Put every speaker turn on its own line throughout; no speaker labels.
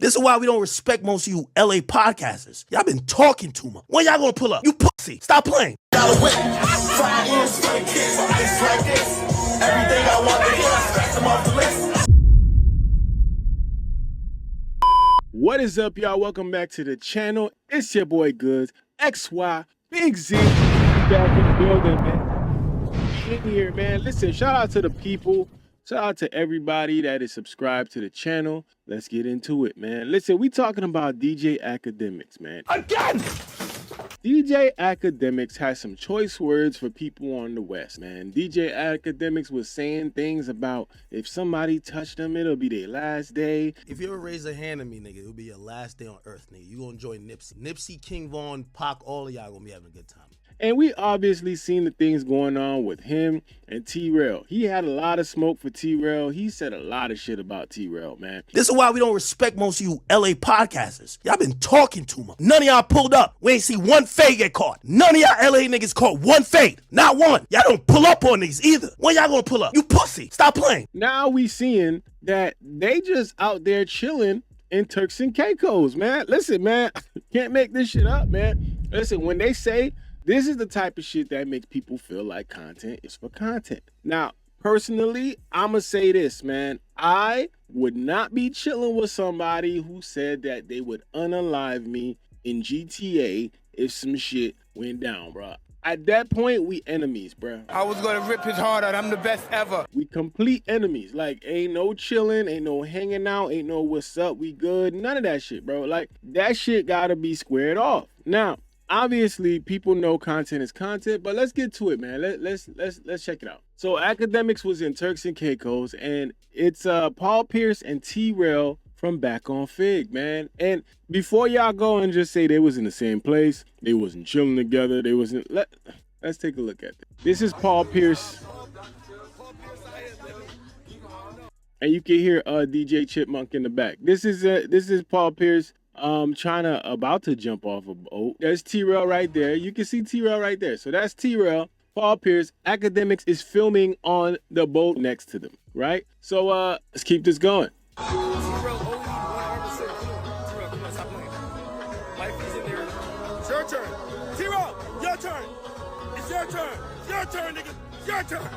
This is why we don't respect most of you LA podcasters. Y'all been talking too much. When y'all gonna pull up? You pussy. Stop playing.
Everything I want to hear, I scratch them off the list.
What is up, y'all? Welcome back to the channel. It's your boy Goods, XY, Big Z. Back in the building, man. In here, man. Listen, shout out to the people. Shout out to everybody that is subscribed to the channel. Let's get into it, man. Listen, we talking about DJ Akademiks, man. Again! DJ Akademiks has some choice words for people on the West, man. DJ Akademiks was saying things about if somebody touched them, it'll be their last day.
If you ever raise a hand at me, nigga, it'll be your last day on earth, nigga. You gonna enjoy Nipsey. Nipsey, King Von, Pac, all of y'all gonna be having a good time.
And we obviously seen the things going on with him and TRell. He had a lot of smoke for TRell. He said a lot of shit about TRell, man.
This is why we don't respect most of you LA podcasters. Y'all been talking too much. None of y'all pulled up. We ain't see one fade get caught. None of y'all LA niggas caught one fade. Not one. Y'all don't pull up on these either. When y'all gonna pull up? You pussy. Stop playing.
Now we seeing that they just out there chilling in Turks and Caicos, man. Listen, man, can't make this shit up, man. Listen, when they say this is the type of shit that makes people feel like content is for content. Now, personally, I'ma say this, man. I would not be chilling with somebody who said that they would unalive me in GTA if some shit went down, bro. At that point, we enemies, bro.
I was gonna rip his heart out. I'm the best ever.
We complete enemies. Like, ain't no chilling, ain't no hanging out, ain't no what's up, we good. None of that shit, bro. Like, that shit gotta be squared off. Now, obviously, people know content is content, but let's get to it, man. Let's check it out. So, Akademiks was in Turks and Caicos, and it's Paul Pierce and TRell from Back on Fig, man. And before y'all go and just say they was in the same place, they wasn't chilling together, they wasn't. Let's take a look at this. This is Paul Pierce, and you can hear DJ Chipmunk in the back. This is Paul Pierce. About to jump off a boat. There's TRell right there. You can see TRell right there. So that's TRell, Paul Pierce. Akademiks is filming on the boat next to them, right? So let's keep this going.
TRell only 100%. TRell, come on, stop playing. Life is in there. It's your turn. TRell, your turn. It's your turn. Your turn, nigga. Your turn.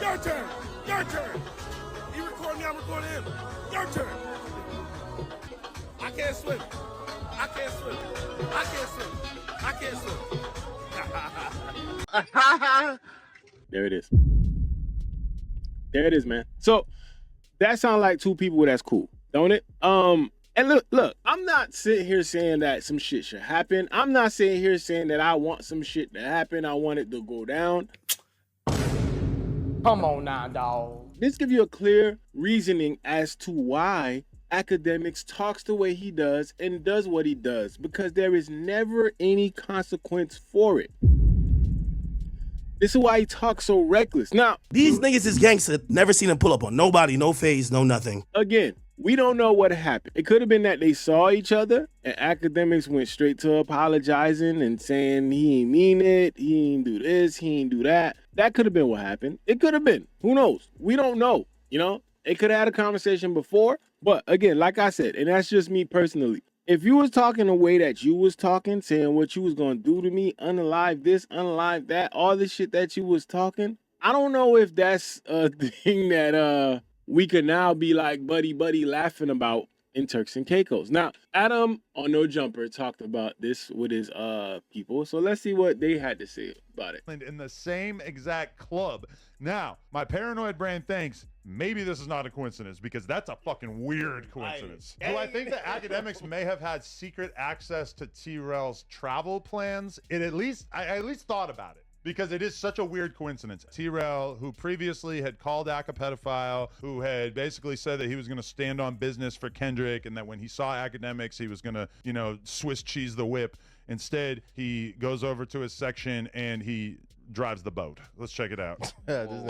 Your turn. Your turn. You recording me, I'm recording him. Your turn. I can't swim. I can't swim. I can't swim. I can't swim.
There it is. There it is, man. So that sounds like two people that's cool, don't it? And look, I'm not sitting here saying that some shit should happen. I'm not sitting here saying that I want some shit to happen. I want it to go down.
Come on now, dog.
This gives you a clear reasoning as to why Akademiks talks the way he does and does what he does, because there is never any consequence for it. This is why he talks so reckless. Now,
these niggas is gangster. Never seen them pull up on nobody, no phase, no nothing.
Again, we don't know what happened. It could have been that they saw each other and Akademiks went straight to apologizing and saying he ain't mean it, he ain't do this, he ain't do that. That could have been what happened. It could have been. Who knows? We don't know, you know? They could have had a conversation before. But again, like I said, and that's just me personally, if you was talking the way that you was talking, saying what you was going to do to me, unalive this, unalive that, all the shit that you was talking, I don't know if that's a thing that we could now be like buddy laughing about in Turks and Caicos. Now, Adam on No Jumper talked about this with his people, so let's see what they had to say about it.
In the same exact club. Now, my paranoid brain thinks maybe this is not a coincidence, because that's a fucking weird coincidence. Do I think that Akademiks may have had secret access to TRell's travel plans? I at least thought about it, because it is such a weird coincidence. TRell, who previously had called Ak a pedophile, who had basically said that he was going to stand on business for Kendrick, and that when he saw Akademiks, he was going to, you know, Swiss cheese the whip. Instead, he goes over to his section and he drives the boat. Let's check it out.
Yeah, this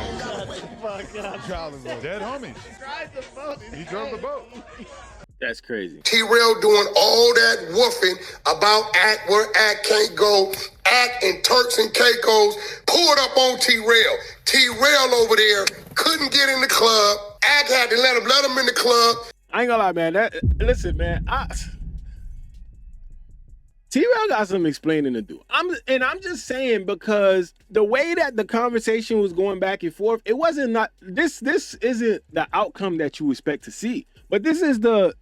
Dead homies. He drove the boat.
That's crazy.
TRell doing all that woofing about Ak, where Ak can't go. Ak and Turks and Caicos pulled up on TRell. TRell over there couldn't get in the club. Ak had to let him in the club.
I ain't gonna lie, man. Listen, man. TRell got some explaining to do. I'm just saying, because the way that the conversation was going back and forth, it wasn't this isn't the outcome that you expect to see. But this is the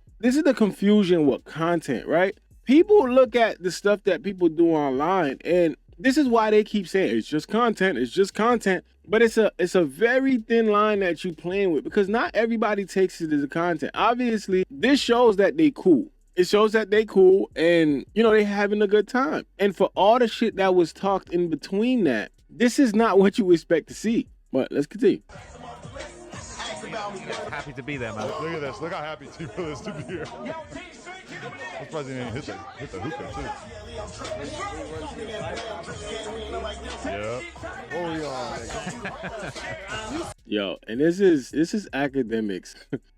confusion with content, right? People look at the stuff that people do online, and this is why they keep saying it's just content, it's just content. But it's a very thin line that you playing with, because not everybody takes it as a content. Obviously, this shows that they cool. It shows that they cool and, you know, they having a good time. And for all the shit that was talked in between that, this is not what you expect to see. But let's continue.
Happy to be there, man.
Look at this. Look how happy T-Rell is to be here. I'm surprised he didn't hit the hookah, too. Yep.
What were you on, nigga?
Yo, and this is Akademiks.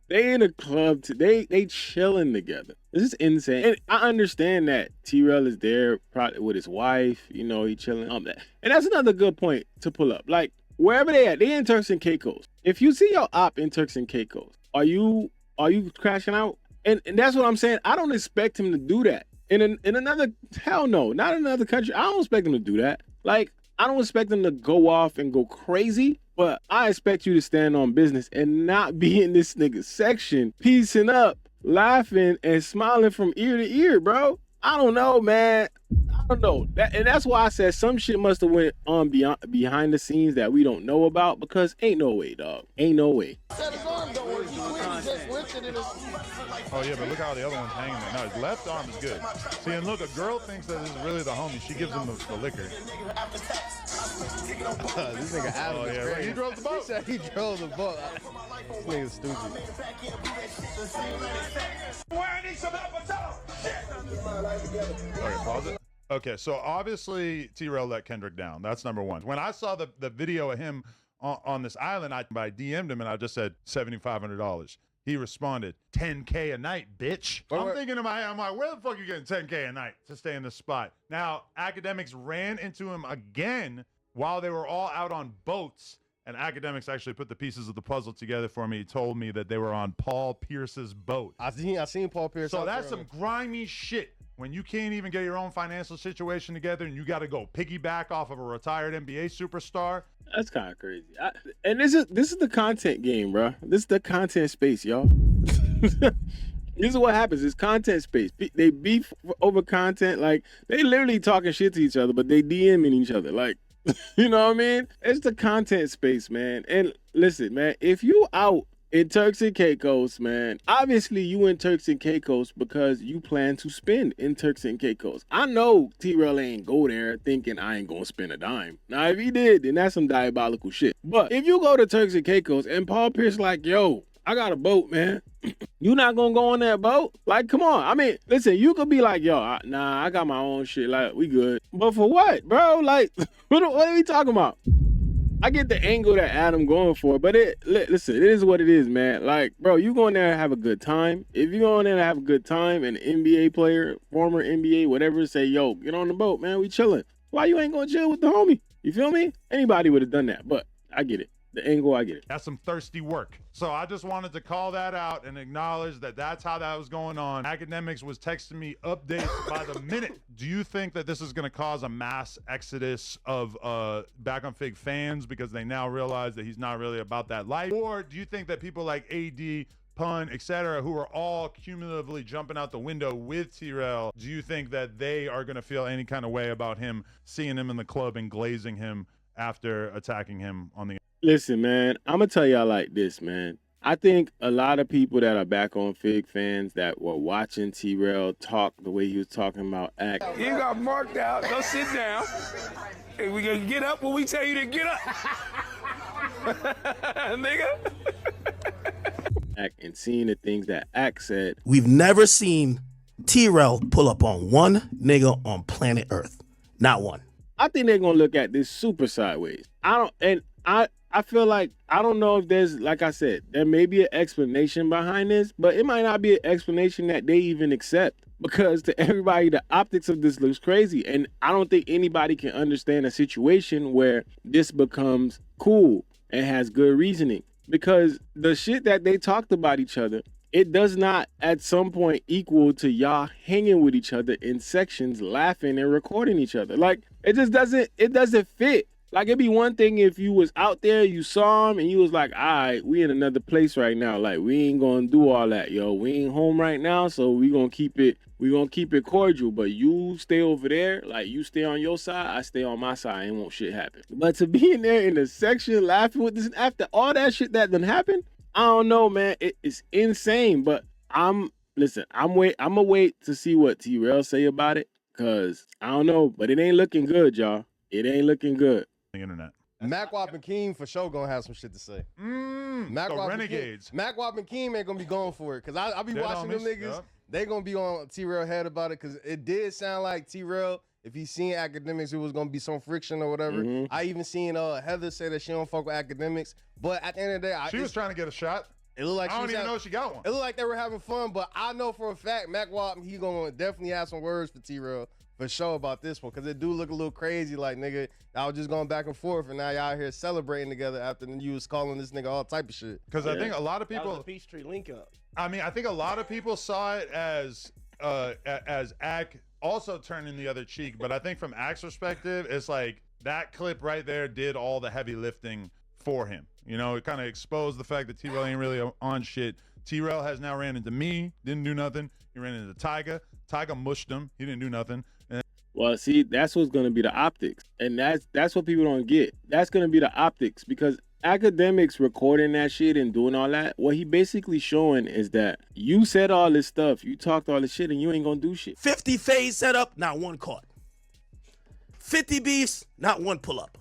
They in a club, they chilling together. This is insane. And I understand that TRell is there probably with his wife, you know, he chilling. And that's another good point to pull up. Like, wherever they at, they in Turks and Caicos. If you see your op in Turks and Caicos, are you crashing out? And that's what I'm saying. I don't expect him to do that. In another, hell no, not in another country. I don't expect him to do that. Like, I don't expect him to go off and go crazy, but I expect you to stand on business and not be in this nigga's section, piecing up, laughing, and smiling from ear to ear, bro. I don't know, man. I don't know. And that's why I said some shit must have went on behind the scenes that we don't know about, because ain't no way, dog. Ain't no way.
Oh, yeah, but look how the other one's hanging there. No, his left arm is good. See, and look, a girl thinks that this is really the homie. She gives him the liquor.
This nigga Adam
Oh,
is
yeah,
crazy.
he drove the boat.
He said he drove the boat. This nigga's stupid.
Okay, pause it. Okay, so obviously T-Rell let Kendrick down. That's number one. When I saw the video of him on this island, I DM'd him and I just said $7,500. He responded, 10K a night, bitch. I'm thinking in my head, I'm like, where the fuck you getting 10K a night to stay in this spot? Now, Akademiks ran into him again while they were all out on boats, and Akademiks actually put the pieces of the puzzle together for me. He told me that they were on Paul Pierce's boat.
I seen Paul Pierce.
So that's some grimy shit. When you can't even get your own financial situation together and you got to go piggyback off of a retired NBA superstar.
That's kind of crazy. And this is the content game, bro. This is the content space, y'all. This is what happens. It's content space. They beef over content. Like, they literally talking shit to each other, but they DMing each other. Like, you know what I mean? It's the content space, man. And listen, man, if you out in Turks and Caicos, man, obviously you in Turks and Caicos because you plan to spend in Turks and Caicos. I know TRell ain't go there thinking I ain't gonna spend a dime. Now, if he did, then that's some diabolical shit. But if you go to Turks and Caicos and Paul Pierce like, yo, I got a boat, man. You not gonna go on that boat? Like, come on. I mean, listen, you could be like, yo, I got my own shit. Like, we good. But for what, bro? Like, what are we talking about? I get the angle that Adam going for, but listen, it is what it is, man. Like, bro, you going there to have a good time. If you going there to have a good time and an NBA player, former NBA, whatever, say, yo, get on the boat, man, we chilling. Why you ain't gonna chill with the homie? You feel me? Anybody would have done that, but I get it. The angle, I get it.
That's some thirsty work. So I just wanted to call that out and acknowledge that that's how that was going on. Akademiks was texting me updates by the minute. Do you think that this is going to cause a mass exodus of Back on Fig fans because they now realize that he's not really about that life? Or do you think that people like AD, Pun, etc., who are all cumulatively jumping out the window with TRell, do you think that they are going to feel any kind of way about him seeing him in the club and glazing him after attacking him on the...
Listen, man, I'm going to tell y'all like this, man. I think a lot of people that are Back on Fig fans that were watching TRell talk the way he was talking about Ak.
You got marked out. Go sit down. And we gonna get up when we tell you to get up. Nigga.
Ak, and seeing the things that Ak said.
We've never seen TRell pull up on one nigga on planet Earth. Not one.
I think they're going to look at this super sideways. I feel like, I don't know if there's, like I said, there may be an explanation behind this, but it might not be an explanation that they even accept, because to everybody, the optics of this looks crazy. And I don't think anybody can understand a situation where this becomes cool and has good reasoning, because the shit that they talked about each other, it does not at some point equal to y'all hanging with each other in sections, laughing and recording each other. Like, it just doesn't fit. Like, it'd be one thing if you was out there, you saw him, and you was like, all right, we in another place right now. Like, we ain't gonna do all that, yo. We ain't home right now, so we gonna keep it cordial. But you stay over there, like, you stay on your side, I stay on my side, and won't shit happen. But to be in there in the section laughing with this, after all that shit that done happened, I don't know, man. It's insane. But I'ma wait to see what TRell say about it, cause I don't know, but it ain't looking good, y'all. It ain't looking good.
The internet.
Mac-Wop and Keem for sure gonna have some shit to say.
The Renegades.
Mac-Wop and Keem ain't gonna be going for it. Cause I be
Dead
watching them
homies,
niggas.
yup.
They gonna be on TRell head about it. Cause it did sound like TRell, if he seen Akademiks, it was gonna be some friction or whatever. I even seen Heather say that she don't fuck with Akademiks. But at the end of the day,
She was trying to get a shot.
it looked like
I
she
don't
was
even
having-
know she got one.
It looked like they were having fun, but I know for a fact Mac-Wop, he gonna definitely have some words for TRell for sure about this one, because it do look a little crazy. Like, nigga, I was just going back and forth, and now y'all here celebrating together after you was calling this nigga all type of shit.
Because I think a lot of
That was
people,
a Peachtree link up.
I mean, I think a lot of people saw it as Ak also turning the other cheek. But I think from Ak's perspective, it's like that clip right there did all the heavy lifting for him. You know, it kind of exposed the fact that TRell ain't really on shit. TRell has now ran into me, didn't do nothing. He ran into Tyga. Tyga mushed him. He didn't do nothing. And
Well, see, that's what's gonna be the optics, and that's what people don't get. That's gonna be the optics, because Akademiks recording that shit and doing all that, what he basically showing is that you said all this stuff, you talked all this shit, and you ain't gonna do shit.
50 fades set up, not one caught. 50 beefs, not one pull up.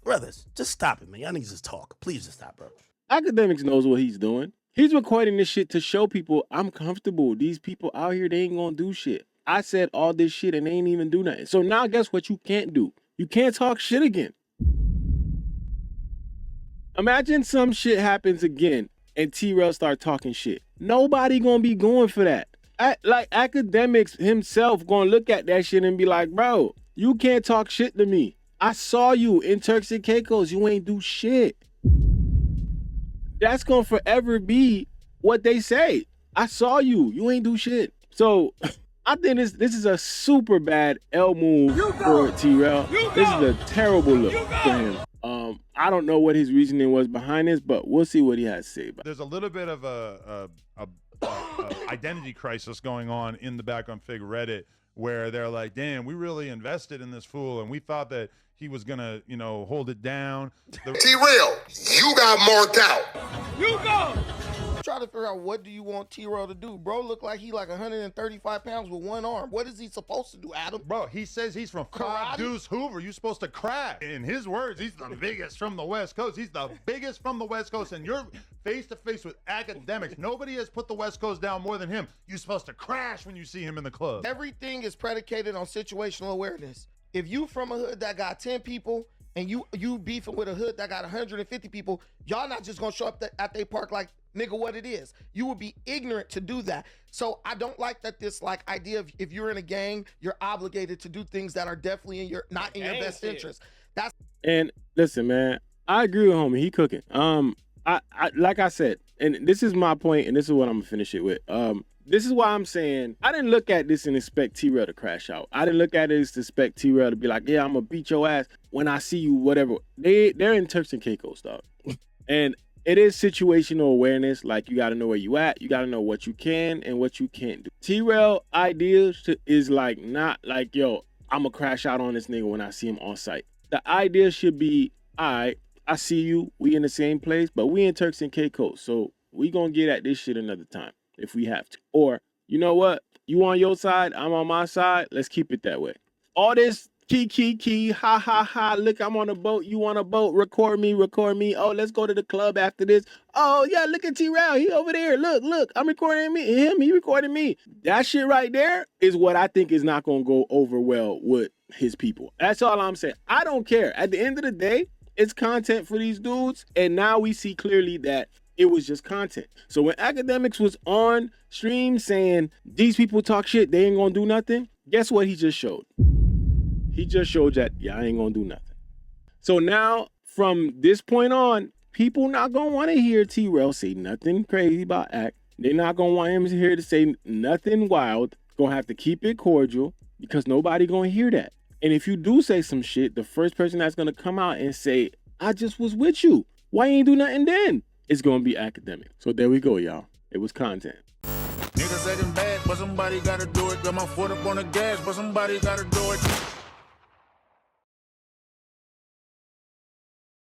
Brothers, just stop it, man. Y'all niggas just talk. Please just stop, bro.
Akademiks knows what he's doing. He's recording this shit to show people I'm comfortable. These people out here, they ain't gonna do shit. I said all this shit and they ain't even do nothing. So now guess what you can't do? You can't talk shit again. Imagine some shit happens again and TRell start talking shit. Nobody gonna be going for that. Like, Akademiks himself gonna look at that shit and be like, bro, you can't talk shit to me. I saw you in Turks and Caicos. You ain't do shit. That's gonna forever be what they say. I saw you. You ain't do shit. So I think this is a super bad L move for TRell. This is a terrible look for him. I don't know what his reasoning was behind this, but we'll see what he has to say about it.
there's a little bit of a identity crisis going on in the Back on Fig Reddit, where they're like, damn, we really invested in this fool and we thought that he was gonna, you know, hold it down.
TRell, you got marked out.
Try to figure out, what do you want TRell to do? Bro look like he like 135 pounds with one arm. What is he supposed to do, Adam?
Bro, he says he's from Five
Karate?
Deuce Hoover. You're supposed to crack. In his words, he's the biggest from the West Coast. He's the biggest from the West Coast, and you're face to face with Akademiks. Nobody has put the West Coast down more than him. You're supposed to crash when you see him in the club.
Everything is predicated on situational awareness. If you from a hood that got 10 people and you beefing with a hood that got 150 people, y'all not just gonna show up at they park like, nigga, what it is. You would be ignorant to do that. So I don't like that this like idea of, if you're in a gang, you're obligated to do things that are definitely not in your best interest. That's
And listen, man, I agree with homie. He cooking. I like I said, and this is my point, and this is what I'm gonna finish it with. This is why I'm saying I didn't look at this and expect TRell to crash out. I didn't look at it to expect TRell to be like, yeah, I'm gonna beat your ass when I see you, whatever. They're in Turks and Caicos, dog. And it is situational awareness. Like, you got to know where you at. You got to know what you can and what you can't do. TRell ideas is like, not like, yo, I'm going to crash out on this nigga when I see him on site. The idea should be, all right, I see you. We in the same place, but we in Turks and Caicos. So we going to get at this shit another time if we have to. Or, you know what? You on your side, I'm on my side. Let's keep it that way. All this key, ha, ha, ha. Look, I'm on a boat. You on a boat. Record me. Oh, let's go to the club after this. Oh, yeah, look at TRell. He over there. Look, I'm recording him. He recording me. That shit right there is what I think is not going to go over well with his people. That's all I'm saying. I don't care. At the end of the day, it's content for these dudes. And now we see clearly that it was just content. So when Akademiks was on stream saying these people talk shit, they ain't going to do nothing, guess what he just showed? He just showed that, yeah, I ain't gonna do nothing. So now, from this point on, people not gonna want to hear TRell say nothing crazy about Ak. They're not gonna want him here to say nothing wild. Gonna have to keep it cordial because nobody gonna hear that. And if you do say some shit, the first person that's gonna come out and say, I just was with you, why you ain't do nothing then? It's gonna be Akademiks. So there we go, y'all. It was content.
Niggas acting bad, but somebody gotta do it. Got my foot up on the gas, but somebody gotta do it.